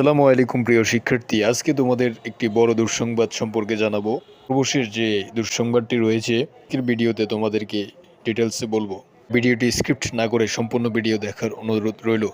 আসসালামু আলাইকুম প্রিয় শিক্ষার্থী, আজকে তোমাদের একটি বড় দুঃসংবাদ সম্পর্কে জানাবো। সর্বশেষ যে দুঃসংবাদটি রয়েছে আজকের ভিডিওতে তোমাদেরকে ডিটেলসে বলবো। ভিডিওটি স্ক্রিপ্ট না করে সম্পূর্ণ ভিডিও দেখার অনুরোধ রইল।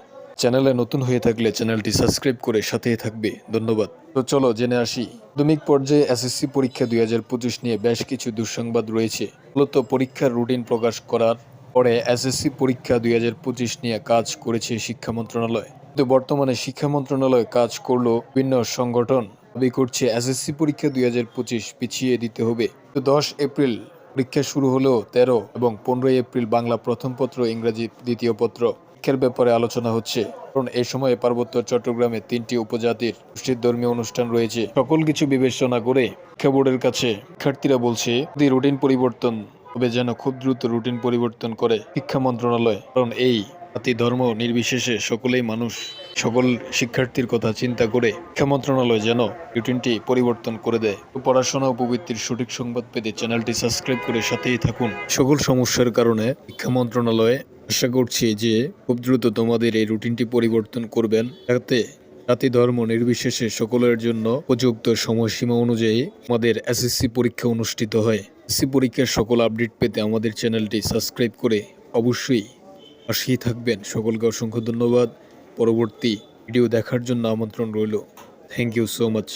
চ্যানেলে নতুন হয়ে থাকলে চ্যানেলটি সাবস্ক্রাইব করে সাথেই থাকবে, ধন্যবাদ। তো চলো জেনে আসি। মাধ্যমিক পর্যায়ে এসএসসি পরীক্ষা 2025 নিয়ে বেশ কিছু দুঃসংবাদ রয়েছে। মূলত পরীক্ষার রুটিন প্রকাশ করার পরে এসএসসি পরীক্ষা 2025 নিয়ে কাজ করেছে শিক্ষা মন্ত্রণালয়। কিন্তু বর্তমানে শিক্ষা মন্ত্রণালয় কাজ করলো বিভিন্ন সংগঠন দাবি করছে এসএসসি পরীক্ষা 2025 পিছিয়ে দিতে হবে। তো 10 এপ্রিল পরীক্ষা শুরু হলেও 13 এবং 15 এপ্রিল বাংলা প্রথম পত্র, ইংরেজি দ্বিতীয় পত্র পরীক্ষার ব্যাপারে আলোচনা হচ্ছে। কারণ এই সময়ে পার্বত্য চট্টগ্রামে 3টি উপজাতির গোষ্ঠীর ধর্মীয় অনুষ্ঠান রয়েছে। সকল কিছু বিবেচনা করে শিক্ষা বোর্ডের কাছে শিক্ষার্থীরা বলছে যদি রুটিন পরিবর্তন তবে যেন খুব দ্রুত রুটিন পরিবর্তন করে শিক্ষা মন্ত্রণালয়। কারণ এই জাতি ধর্ম নির্বিশেষে সকলেই মানুষ। সকল শিক্ষার্থীর কথা চিন্তা করে শিক্ষা মন্ত্রণালয় যেন রুটিনটি পরিবর্তন করে দেয়। পড়াশোনা ও প্রবৃত্তির সঠিক সংবাদ পেতে চ্যানেলটি সাবস্ক্রাইব করে সাথেই থাকুন। সকল সমস্যার কারণে শিক্ষা মন্ত্রণালয় আশা করছি যে খুব দ্রুত তোমাদের এই রুটিনটি পরিবর্তন করবেন, যাতে জাতি ধর্ম নির্বিশেষে সকলের জন্য উপযুক্ত সময়সীমা অনুযায়ী আমাদের এসএসসি পরীক্ষা অনুষ্ঠিত হয়। এসএসসি পরীক্ষার সকল আপডেট পেতে আমাদের চ্যানেলটি সাবস্ক্রাইব করে অবশ্যই পাশেই থাকবেন। সকলকে অসংখ্য ধন্যবাদ। পরবর্তী ভিডিও দেখার জন্য আমন্ত্রণ রইল। Thank you so much.